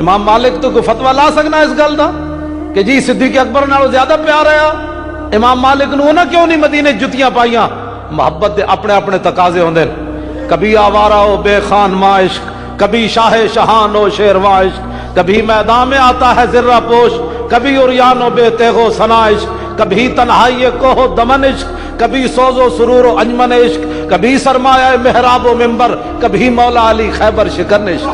امام مالک تو کوئی فتوا لا سکنا اس گل دا کہ جی صدیق اکبر نالوں زیادہ پیار ہے؟ امام مالک نو نہ کیوں نہیں مدینے جتیاں پائیاں؟ محبت دے اپنے اپنے تقاضے ہوندے، کبھی آوارہ ہو بے خان ماں عشق، کبھی شاہ شہان ہو شیرواں عشق، کبھی میدان میں آتا ہے زرہ پوش، کبھی عریان و بے تیغ و ثنا عشق، کبھی تنہائی کوہ و دمن عشق، کبھی سوز و سرور و انجمن عشق، کبھی سرمایہ محراب و منبر، کبھی مولا علی خیبر شکن عشق۔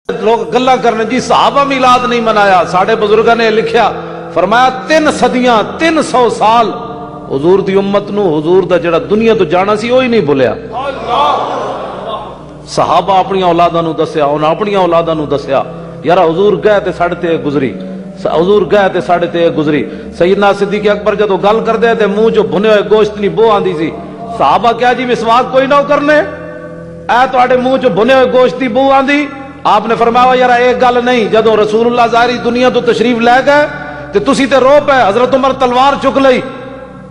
لوگ گلہ کرنے جی صحابہ میلاد نہیں منایا، ساڑھے بزرگاں نے لکھیا فرمایا 3 صدیاں 300 سال حضور دی امت نو حضور دا جڑا دنیا تو جانا سی وہی نہیں بھولیا۔ صحابہ اپنی اولاداں نو دسیا، انہاں اپنی اولاداں نو دسیا یارا حضور گئے تے ساڑھے تے گزری، حضور گئے تے ساڑھے تے گزری۔ سیدنا صدیق اکبر جدو گل کر دے تے منہ جو بھنے ہوئے گوشت نہیں بو آندی سی، صحابہ کیا جی مسواک کوئی نہ کرنے، اے تواڈے منہ جو بھنے ہوئے گوشت دی بو آندی؟ آپ نے فرمایا یار ایک گل نہیں، جدو رسول اللہ ظاہری دنیا تو تشریف لے گئے تے تسی تے رو پے، حضرت عمر تلوار چک لئی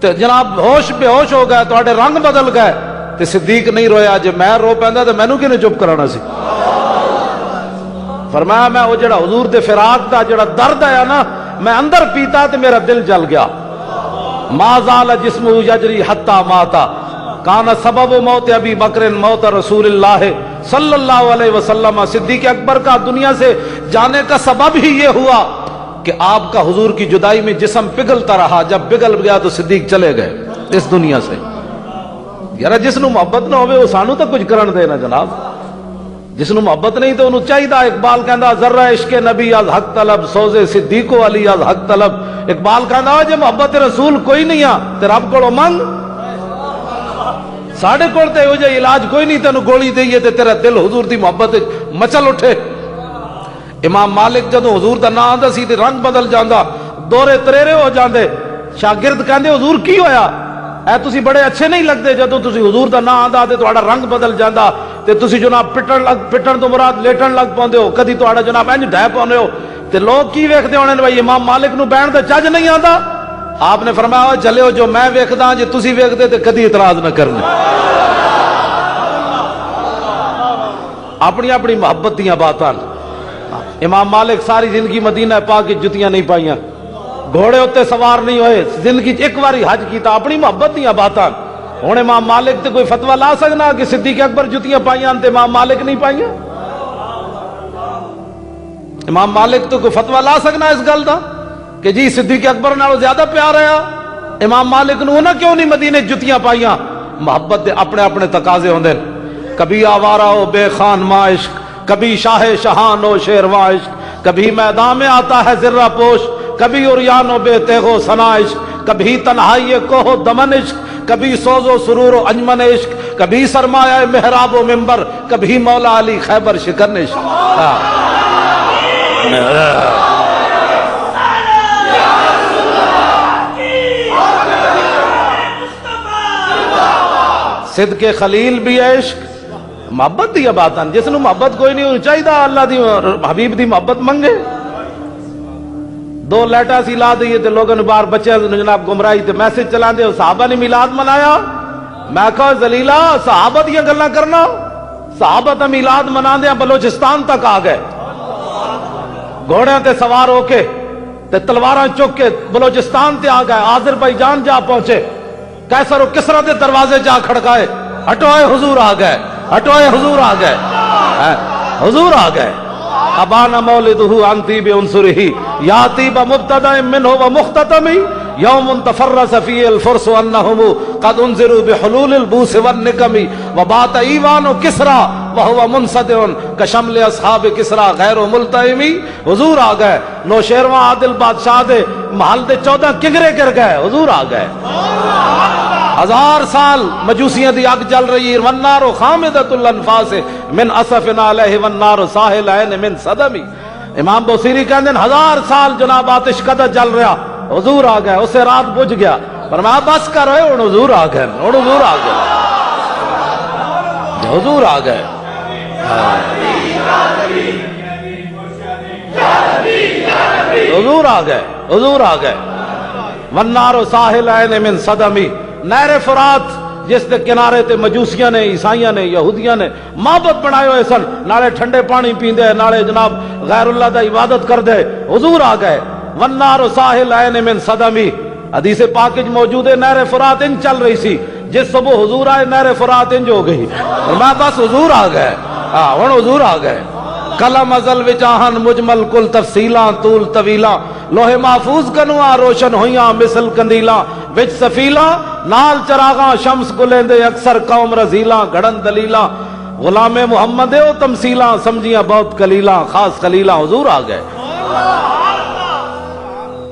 تے جناب ہوش بے ہوش ہو گئے، تواڈے رنگ بدل گئے تے صدیق نہیں رویا۔ جے میں رو پیندا تے مینوں کنے چپ کرانا سی؟ فرمایا میں وہ جڑا حضور دے فراق دا جڑا درد ہے نا، میں اندر پیتا تے میرا دل جل گیا۔ ما زال جسمہ یجری حتی ماتا، کانا سبب موت ابی بکر موت رسول اللہ صلی اللہ علیہ وسلم۔ صدیق اکبر کا دنیا سے جانے کا سبب ہی یہ ہوا کہ آپ کا حضور کی جدائی میں جسم پگھلتا رہا، جب پگھل گیا تو صدیق چلے گئے اس دنیا سے۔ یار جس نو محبت نہ ہوئے وہ سانو تو کچھ کرن دے نا جناب، جس نو محبت نہیں تو انہوں چاہیے۔ اقبال کہندا ذرہ عشق نبی از حق طلب، سوزے صدیق و علی از حق طلب۔ اقبال کہندا جے محبت رسول کوئی نہیں آ تے رب کولوں منگ، ساڑھے کول تے ہو جائے علاج کوئی نہیں، تینوں گولی دئیے تے تیرا دل حضور دی محبت مچل اٹھے۔ امام مالک جدو حضور دا نام آندا سی تے رنگ بدل جاندا، دورے تریرے ہو جاندے۔ شاگرد کہندے حضور کی ہویا؟ اے تسی بڑے اچھے نہیں لگدے، جدو تسی حضور دا نام آندا تے تہاڈا رنگ بدل جاندا تے تسی جناب پٹن تو مراد لیٹن لگ پوندے ہو، کدی تہاڈا جناب انج ڈھے پوندے ہو تے لوگ کی ویکھدے ہونے بھائی امام مالک نو بہن تے چج نہیں آندا؟ آپ نے فرمایا چلے جو میں ویکھدا جے تسی ویکھدے تے کدی اعتراض نہ کرنا۔ اپنی اپنی محبت دیاں باتاں۔ امام مالک ساری زندگی مدینہ پاک کی جتیاں نہیں پائیاں، گھوڑے ہوتے سوار نہیں ہوئے، زندگی ایک باری حج کیتا، اپنی محبت دیاں باتاں۔ ہن امام مالک تے کوئی فتوا لا سکنا کہ صدیق اکبر جتیاں پائیاں تے امام مالک نہیں پائیاں؟ امام مالک تو کوئی فتوا لا سکنا اس گل دا کہ جی صدیق اکبر نالوں زیادہ پیار ہے؟ امام مالک نو نہ کیوں نہیں مدینے جتیاں پائیاں؟ محبت دے اپنے اپنے تقاضے ہوندے، کبھی آوارہ ہو بے خان ماں عشق، کبھی شاہ شہان ہو شیرواں عشق، کبھی میدان میں آتا ہے زرہ پوش، کبھی عریان و بے تیغ و ثنا عشق، کبھی تنہائی کوہ و دمن عشق، کبھی سوز و سرور و انجمن عشق، کبھی سرمایہ محراب و منبر، کبھی مولا علی خیبر شکن عشق۔ صدق خلیل بھی عشق، محبت دی باتاں۔ جس نو محبت کوئی نہیں ہونی چاہیے اللہ دی حبیب دی محبت منگے۔ 2 لیٹا سی لا دئیے تے لوگوں نے باہر بچے جناب گمراہی تے میسج چلا دے صحابہ نے میلاد منایا۔ میں کہا ذلیلا صحابہ دیاں گلاں کرنا، صحابہ تے میلاد منا دے بلوچستان تک آ گئے، گھوڑیاں تے سوار ہو کے تے تلواراں چک کے بلوچستان تے آ گئے، آذربائیجان جا پہنچے، کیسر و کسرا دے دروازے جا کھڑکائے، ہٹوئے حضور آ گئے، ہٹوئے حضور آ گئے، حضور آ گئے۔ ابانا مولدہ عن طیب عنصرہ یا طیب مبتدأ منہ ومختتم یوم تفرس فی الفرس انہم قد انذروا بحلول البوس والنکم وبات ایوان کسرا وہو منصدع کشمل اصحاب کسرا غیر ملتئم۔ حضور آ گئے، نوشیروان عادل بادشاہ دے محل دے 14 کنگرے گر گئے، حضور آ گئے۔ 1000 سال مجوسیاں دی اگ جل رہی ہے، والنار خامدۃ الانفاس من اسف علیہ والنار ساحل عین من صدم۔ امام بوصیری کہتے ہیں 1000 سال جناب آتش کدہ جل رہا، حضور آ گئے، اسے رات بجھ گیا، فرمایا بس کر رہے ہن حضور آ گئے، ہن حضور آ گئے، حضور آ گئے۔ حضور آ گئے، حضور آ گئے۔ والنار ساحل عین من صدم، نہر فرات جس کے کنارے تے مجوسیاں نے، عیسائیاں نے، یہودیاں نے معبد بنائے ہوئے سن، نالے ٹھنڈے پانی پیندے، نالے جناب غیر اللہ دا عبادت کر دے، حضور آ گئے۔ والنار ساحل عین من صدمی، حدیث پاک وچ موجود ہے، نہر فرات ان چل رہی سی، جس صبح حضور آئے نہر فرات انج ہو گئی، اور میں بس حضور آ گئے، ہن حضور آ گئے۔ کلم ازل وچ آہن مجمل کل تفصیلاں طول طویلاں، لوح محفوظ کنواں روشن ہویاں مثل کندیلاں، وچ سفیلاں نال چراغاں شمس گلیندے اکثر قوم رزیلاں، گھڑن دلیلاں غلام محمد او تمثیلاں، سمجھیاں بہت کلیلاں خاص خلیلاں، حضور آ گئے۔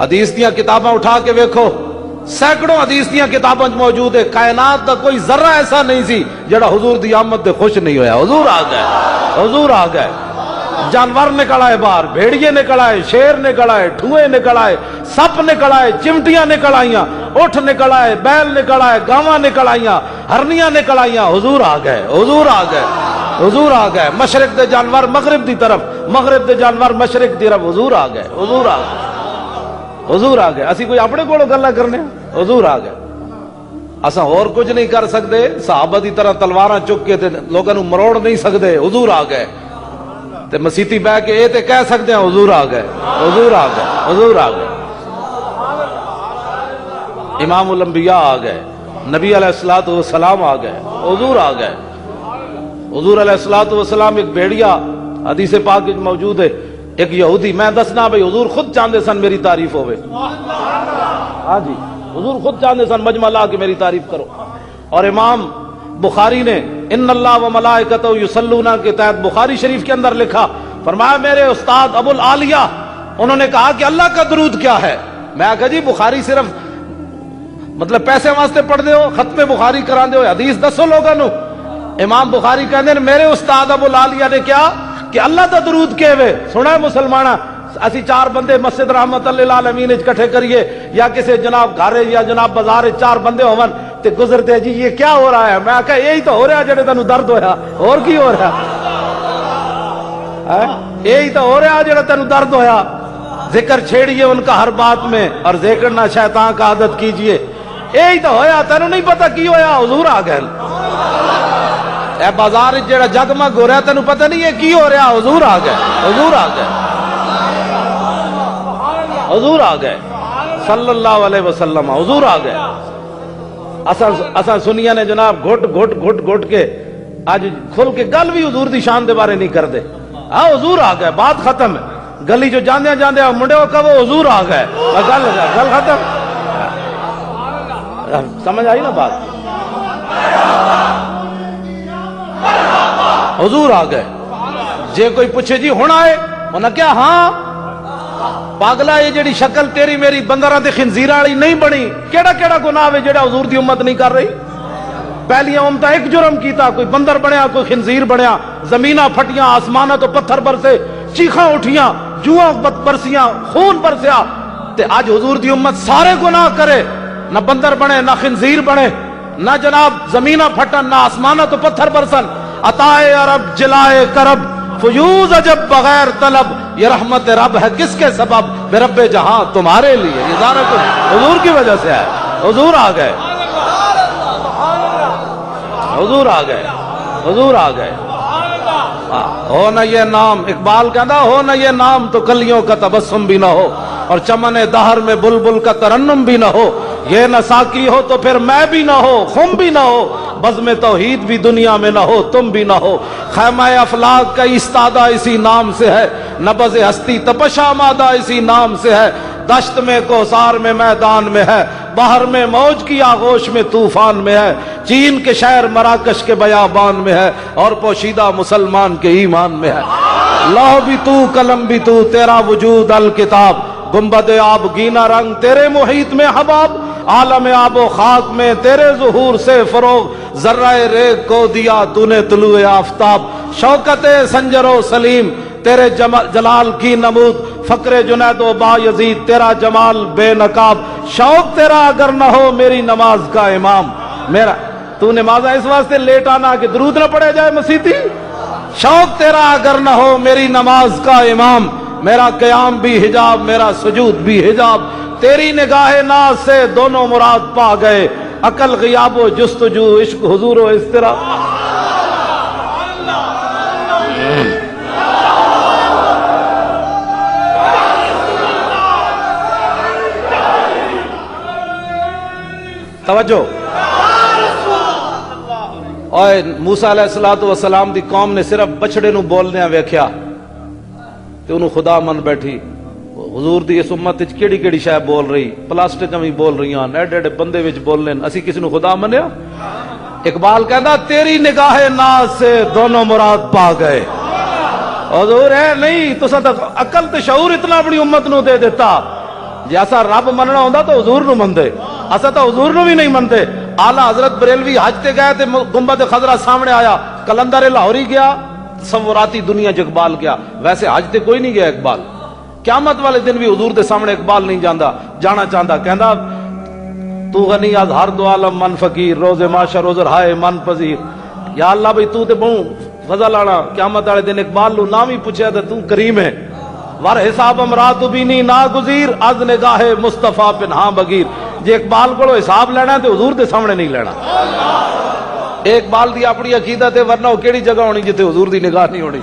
حدیث دیاں کتاباں اٹھا کے ویکھو، سینکڑوں حدیث دیاں کتاباں موجود ہے، کائنات دا کوئی ذرہ ایسا نہیں سی جڑا حضور دی آمد تے خوش نہیں ہویا۔ حضور آ گئے، حضور آ گئے۔ جانور نکل آئے باہر، بھیڑیے نکل آئے، شیر نکل آئے، ٹھوئے نکل آئے، سپ نکل آئے، چمٹیاں نکل آئیاں، اٹھ نکل آئے، بیل نکل آئے، گاواں نکل آئیاں، ہرنیاں نکل آئیاں، حضور آ گئے، حضور آ گئے، حضور آ گئے۔ مشرق دے جانور مغرب دی طرف، مغرب دے جانور مشرق دی طرف، حضور آ گئے، حضور آ گئے، حضور آ گئے۔ اسی کوئی اپنے کولوں گلاں کرنے، حضور آ گئے۔ اساں اور کچھ نہیں کر سکتے، صحابہ دی طرح تلواراں چک کے تے لوکاں نوں مروڑ نہیں سکتے، حضور آ گئے۔ تے مسیتی بہ کے اے تے کہہ سکتے ہیں حضور آ گئے، حضور آ گئے، حضور آ گئے۔ امام الانبیاء آ گئے، نبی علیہ الصلوۃ والسلام آ گئے، حضور آ گئے۔ حضور علیہ الصلوۃ والسلام ایک بھیڑیا حدیث پاک میں موجود ہے، ایک یہودی، میں دسنا بھائی حضور خود چاہتے سن میری تعریف ہوئے، ہاں جی حضور خود چاہتے سن مجمع لا کے میری تعریف کرو۔ اور امام بخاری نے ان اللہ و ملائکتہ یصلون کے تحت بخاری شریف کے اندر لکھا، فرمایا میرے استاد ابو العالیہ انہوں نے کہا کہ اللہ کا درود کیا ہے؟ میں کہا جی بخاری صرف مطلب پیسے واسطے پڑھ دے ہو، ختم بخاری کرا دے ہو، حدیث دسو لوگاں نو۔ امام بخاری کہتے ہیں میرے استاد ابو العالیہ نے کیا کہ اللہ دا درود کہے وے، سنا ہے مسلمانہ، اسی چار بندے مسجد رحمت اللہ العالمین کٹھے کریے یا کسی جناب گھر یا جناب بازار چار بندے ہون تے گزرتے جی یہ کیا ہو رہا ہے، میں کہا یہی تو ہو رہا جڑے تینوں درد ہویا، اور کی ہو رہا ہے، یہی تو ہو رہا جڑا تینوں درد ہویا۔ ذکر چھیڑیے ان کا ہر بات میں اور ذکر نہ شیطان کا عادت کیجئے، یہی تو ہویا، تینوں نہیں پتہ کی ہویا، حضور آ گئے۔ اے بازار جڑا جگمگ ہو رہا تینوں پتہ نہیں ہے کی ہو رہا، حضور آ گئے، حضور آ گئے، حضور آ گئے صلی اللہ علیہ وسلم، حضور آ گئے۔ اساں سنیا نے جناب گھٹ گھٹ گھٹ گھٹ کے آج کھل کے گل بھی حضور دی شان دے بارے نہیں کر دے، ہاں حضور آ گئے، بات ختم ہے۔ گلی جو جاندے جاندے منڈے کو کہو حضور آ گئے، گل ختم۔ سمجھ آئی نا بات؟ حضور آ گئے۔ جے کوئی پوچھے جی ہن آئے، انہاں کیا ہاں پاگلا یہ جڑی شکل تیری میری بندراں تے خنزیراں والی نہیں بنی، کیڑا کیڑا گناہ ہے جڑا حضور دی امت نہیں کر رہی؟ پہلی امت ایک جرم کیتا، کوئی بندر بنیا کوئی خنزیر بنیا، زمیناں پھٹیاں، آسماناں تو پتھر برسے، چیخاں اٹھیاں، جوہاں برسیاں، خون برسیا، تے آج حضور دی امت سارے گناہ کرے، نہ بندر بنے نہ خنزیر بنے، نہ جناب زمیناں پھٹن نہ آسماناں تو پتھر برسن، عطائے عرب جلائے کرب فیوز عجب بغیر طلب، یہ رحمت رب ہے کس کے سبب، بے رب جہاں تمہارے لیے، یہ سارا کچھ حضور کی وجہ سے ہے۔ حضور آ گئے، حضور آ گئے، حضور آ گئے۔ ہو نہ یہ نام، اقبال کہتا ہو نہ یہ نام تو کلیوں کا تبسم بھی نہ ہو، اور چمن دہر میں بلبل کا ترنم بھی نہ ہو، یہ نہ ساقی ہو تو پھر میں بھی نہ ہو، خم بھی نہ ہو، بزم توحید بھی دنیا میں نہ ہو، تم بھی نہ ہو، خیمہ افلاک کا استادہ اسی نام سے ہے، نبض ہستی تپشا مادہ اسی نام سے ہے، دشت میں کوثار میں میدان میں ہے، باہر میں موج کی آغوش میں طوفان میں ہے، چین کے شہر مراکش کے بیابان میں ہے، اور پوشیدہ مسلمان کے ایمان میں ہے۔ لوح بھی تو قلم بھی تو، تیرا وجود الکتاب، گنبد آب گینا رنگ تیرے محیط میں حباب، عالم آب و خاک میں تیرے ظہور سے فروغ، ذرہ ریگ کو دیا تو نے طلوع آفتاب، شوکت سنجر و سلیم تیرے جلال کی نمود، فقر جنید و با یزید تیرا جمال بے نقاب، شوق تیرا اگر نہ ہو میری نماز کا امام، میرا تو نماز اس واسطے لیٹ آنا کہ درود نہ پڑھے جائے مسیتی، شوق تیرا اگر نہ ہو میری نماز کا امام، میرا قیام بھی حجاب میرا سجود بھی حجاب، تیری نگاہ ناز سے دونوں مراد پا گئے، عقل غیاب و جستجو عشق حضور و اضطراب. توجہ. اور موسیٰ علیہ السلام دی قوم نے صرف بچڑے نو بولنے ویکھیا تے انہوں خدا من بیٹھی. حضور دی اس امت وچ کیڑی کیڑی شے بول رہی، پلاسٹک بھی بول رہی ہیں، ایڈے ایڈے بندے وچ بولنے، اسی کسی نو خدا منیا؟ اقبال کہندا تیری نگاہ ناز سے دونوں مراد پا گئے. حضور ہے نہیں تساں تے عقل تے شعور اتنا اپنی امت نو دے دیتا، جے اسا رب مننا ہوندا تو حضور نو مندے، اسا تو حضور نو بھی نہیں مندے. اعلی حضرت بریلوی حج تے گئے تے گنبد خضرا سامنے آیا، کلندر لاہوری گیا، تصوراتی دنیا چ اقبال گیا. ویسے حج تے کوئی نہیں گیا اقبال. قیامت والے دن بھی حضور دے سامنے اقبال نہیں جانا چاہتا. کہندا تو غنی از ہر دو عالم من فقیر، روز معاشر روزر ہائے من پذیر. یا اللہ بھئی تو تے بہوں فضل آنا. قیامت والے دن اقبال لو نام ہی پوچھا تے تو کریم ہے. ور حساب امرات بینی ناگزیر از نگاہ مصطفیٰ پنہاں بغیر. جے اقبال کو حساب لینا تے حضور دے سامنے نہیں لینا. اقبال دی اپنی عقیدت ہے، ورنہ وہ کیڑی جگہ ہونی جتے حضور دی نگاہ نہیں ہونی.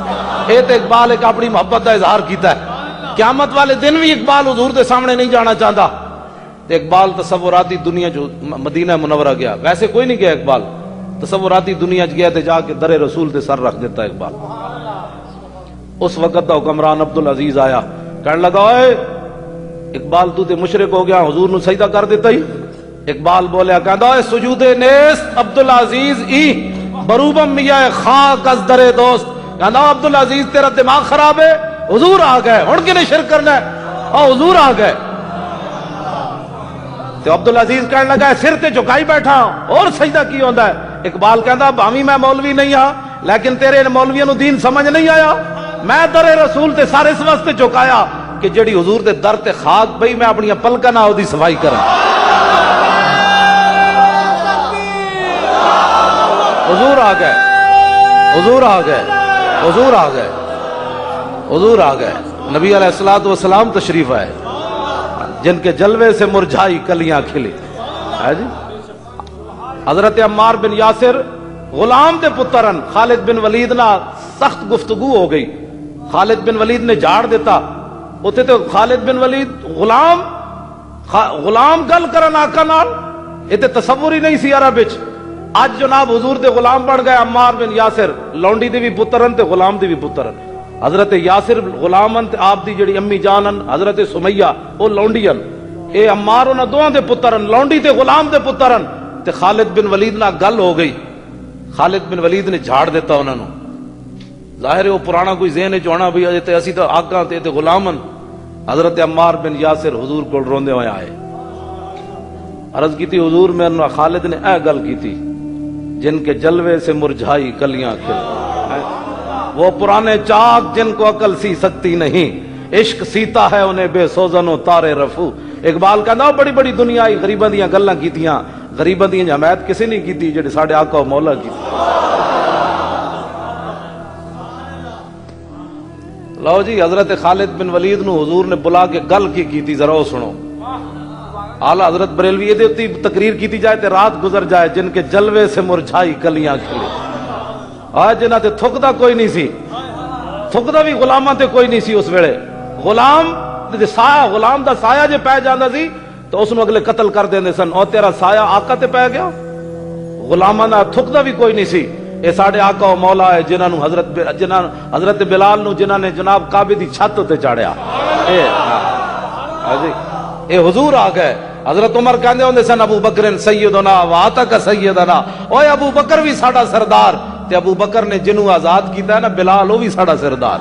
اے تے اقبال ایک اپنی محبت دا اظہار کیتا ہے. قیامت والے دن بھی اقبال حضور دے سامنے نہیں جانا چاہتا. تے اقبال تصوراتی دنیا جو مدینہ منورہ گیا، ویسے کوئی نہیں گیا اقبال، تصوراتی دنیا گیا تے جا کے در رسول تے سر رکھ دیتا اقبال. اس وقت دا حکمران عبدالعزیز آیا، کہنے لگا اے اقبال تو تے مشرک ہو گیا، حضور نو سجدہ کر دیتا ہی. اقبال بولیا کہندا اے سجود نیست عبدالعزیز ای بروبم میاں خاک از در دوست. کہندا عبدالعزیز تیرا دماغ خراب ہے، حضور آ گئے ہن کنے شرک کرنا ہے، اور حضور آ گئے. تو عبدالعزیز کہنے لگا سر تے جھکائی بیٹھا اور سجدہ کی ہوندا ہے. اقبال کہندا بھاویں میں مولوی نہیں ہاں لیکن تیرے مولویوں نو دین سمجھ نہیں آیا. میں در رسول تے سارے اس واسطے جھکایا کہ جڑی حضور دے در تے خاک بھئی میں اپنی پلکاں نال دی صفائی کراں. حضور آ گئے، حضور آ گئے، حضور آ گئے، حضور آ گئے. نبی علیہ الصلوۃ والسلام تشریف آئے، جن کے جلوے سے مرجھائی کلیاں کھلی. ہے جی. حضرت عمار بن یاسر غلام دے پترن خالد بن ولید نہ سخت گفتگو ہو گئی. خالد بن ولید نے جھاڑ دیتا. اتنے تو خالد بن ولید غلام گل کرن آقا نال، یہ تے تصور ہی نہیں سی عرب وچ. اج جناب حضور دے غلام بن گئے عمار بن یاسر، لونڈی دے بھی پترن تے غلام دے بھی پترن. حضرت یاسر غلامن تے آپ دی جڑی امی جانن حضرت سمیہ او لونڈیاں. اے عمار انہاں دوہاں دے پترن، لونڈی تے غلام دے پترن. تے خالد بن ولید نال گل ہو گئی. خالد بن ولید نے جھاڑ دیتا انہاں نو. ظاہر ہے وہ پرانا کوئی ذہن چ ہونا بھی تے اسی تے آقا تے غلامن. حضرت عمار بن یاسر حضور کول روندے ہوئے آئے، عرض کیتی حضور میں خالد نے اے گل کیتی جن کے جلوے سے مرجھائی کلیاں کھل، وہ پرانے چاک جن کو عقل سی سکتی نہیں، عشق سیتا ہے انہیں بے سوزن و تارے رفو. اقبال کہندا بڑی بڑی دنیا آئی غریباں دیاں گلاں کیتیاں، غریباں دی حمایت کسی نہیں کیتی جڑی ساڈے آقا و مولا کیتی. لو جی حضرت خالد بن ولید نو حضور نے بلا کے گل کی کیتی ذرا او سنو. اعلی حضرت بریلوی یہ دیتی تقریر کیتی جائے تے رات گزر جائے جن کے جلوے سے مرجھائی کلیاں کھلی. آج جنہ تے تھکدا کوئی نہیں سی، تھکدا بھی غلاماں تے کوئی نہیں سی اس ویلے. غلام دے سایہ، غلام دا سایہ جے پے جاندا سی تو اس نو اگلے قتل کر دیندے سن. اور تیرا سایہ آقا تے پے گیا، غلاماں دا تھکدا بھی کوئی نہیں سی. اے ساڈے آقا و مولا ہے جنہاں نو حضرت بلال نو جنہاں نے جناب کعبے دی چھت تے چاڑیا. اے حضور آ گئے. حضرت عمر کہندے ہوندے سن ابو بکر سیدنا واتک سیدنا، اوے ابو بکر بھی ساڈا سردار. تے ابو بکر نے جنوں آزاد کیتا ہے نا بلال، وہ بھی ساڈا سردار.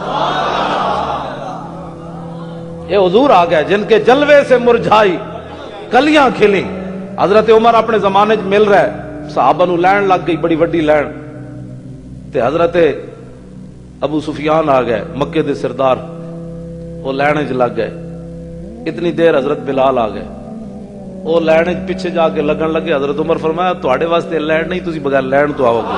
اے حضور آ گئے جن کے جلوے سے مرجھائی کلیاں کھلی. حضرت عمر اپنے زمانے چ مل رہے، صحابہ نو لین لگ گئی بڑی وڈی لین. تے حضرت ابو سفیان آ گئے مکے دے سردار، وہ لین چ لگ گئے. اتنی دیر حضرت بلال آ گئے، وہ لین پیچھے جا کے لگن لگے. حضرت عمر فرمایا تواڈے واسطے لین نہیں، تسی بغیر لین تو آؤ گے.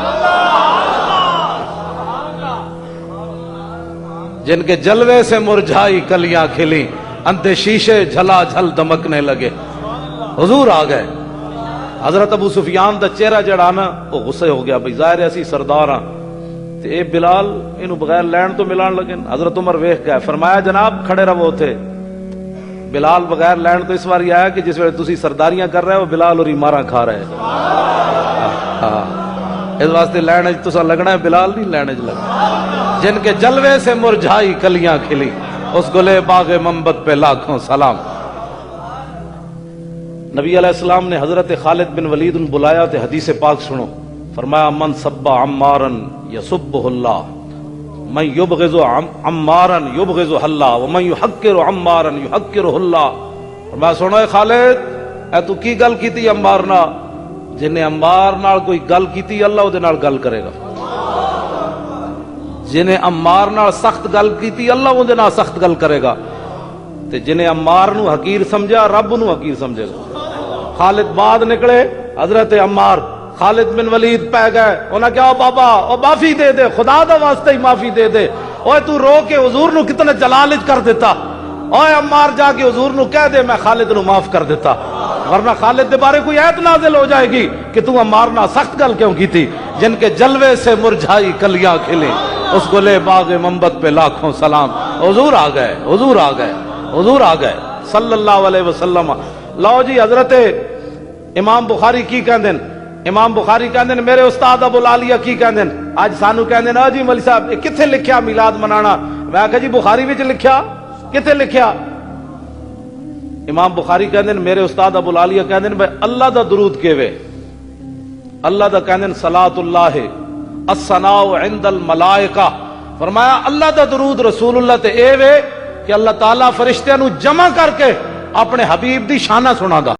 جن کے جلوے سے مرجھائی کلیاں کھلی، اندھے شیشے جھلا جھل دمکنے لگے. حضور آ گئے، حضرت ابو سفیان دا چہرہ جڑا نا وہ غصے ہو گیا، بھئی ظاہر ہے اسی سردار ہاں تے اے بلال اینو بغیر لین تو ملان لگے۔ حضرت عمر ویکھ گئے، فرمایا جناب کھڑے رہو تھے، بلال بغیر لین تو اس بار آیا کہ جس ویلے تسی سرداریاں کر رہے ہو بلال اور ماراں کھا رہے اس واسطے لین وچ تساں لگنا ہے، بلال نہیں لین وچ لگنا۔ جن کے جلوے سے مرجھائی کلیاں کھلی، اس گلے باغ منبت پہ لاکھوں سلام۔ نبی علیہ السلام نے حضرت خالد بن ولید بلایا تے حدیث پاک سنو، فرمایا من سب عمارا یسبہ اللہ، من یبغض عمارا یبغض اللہ، ومن یحقر عمارا یحقرہ اللہ۔ فرمایا سنو اے خالد، اے تو کی گل کیتی عمار نال؟ جنہیں عمار نال کوئی گل کیتی اللہ دے نال گل کرے گا، جنہیں عمار نال سخت گل کیتی اللہ دے نال سخت گل کرے گا، تے جنہیں عمار نو حقیر سمجھا رب نو حقیر سمجھے گا۔ خالد بعد نکلے، حضرت عمار خالد بن ولید پہ گئے، انہاں کہا او بابا او معافی دے دے، خدا دا واسطے ہی معافی دے دے، اوے تو رو کے حضور نو کتنے جلال کر دیتا، اوے عمار جا کے حضور نو کہہ دے میں خالد نو معاف کر دیتا، ورنہ خالد دے بارے کوئی ایت نازل ہو جائے گی کہ تو عمار نہ سخت گل کیوں کی تھی؟ جن کے جلوے سے مرجھائی کلیاں کھلیں، اس گلے باغ منبت پہ لاکھوں سلام۔ حضور آ گئے، حضور آ گئے، حضور آ گئے صلی اللہ علیہ وسلم۔ لو جی حضرت امام بخاری کی کہندے، امام بخاری کہندے میرے استاد ابو العالیہ کی کہندے، اج سانو کہندے نا جی مولوی صاحب کتھے لکھیا میلاد منانا؟ میں کہا جی بخاری وچ لکھیا، کتھے لکھیا؟ امام بخاری کہندے میرے استاد ابو العالیہ کہندے بھائی اللہ دا درود کیوے؟ اللہ دا کہندے صلاۃ اللہ الثناء عند الملائکہ، فرمایا اللہ دا درود رسول اللہ تے اے وے کہ اللہ تعالیٰ فرشتیاں نو جمع کر کے اپنے حبیب دی شانہ سنا دا۔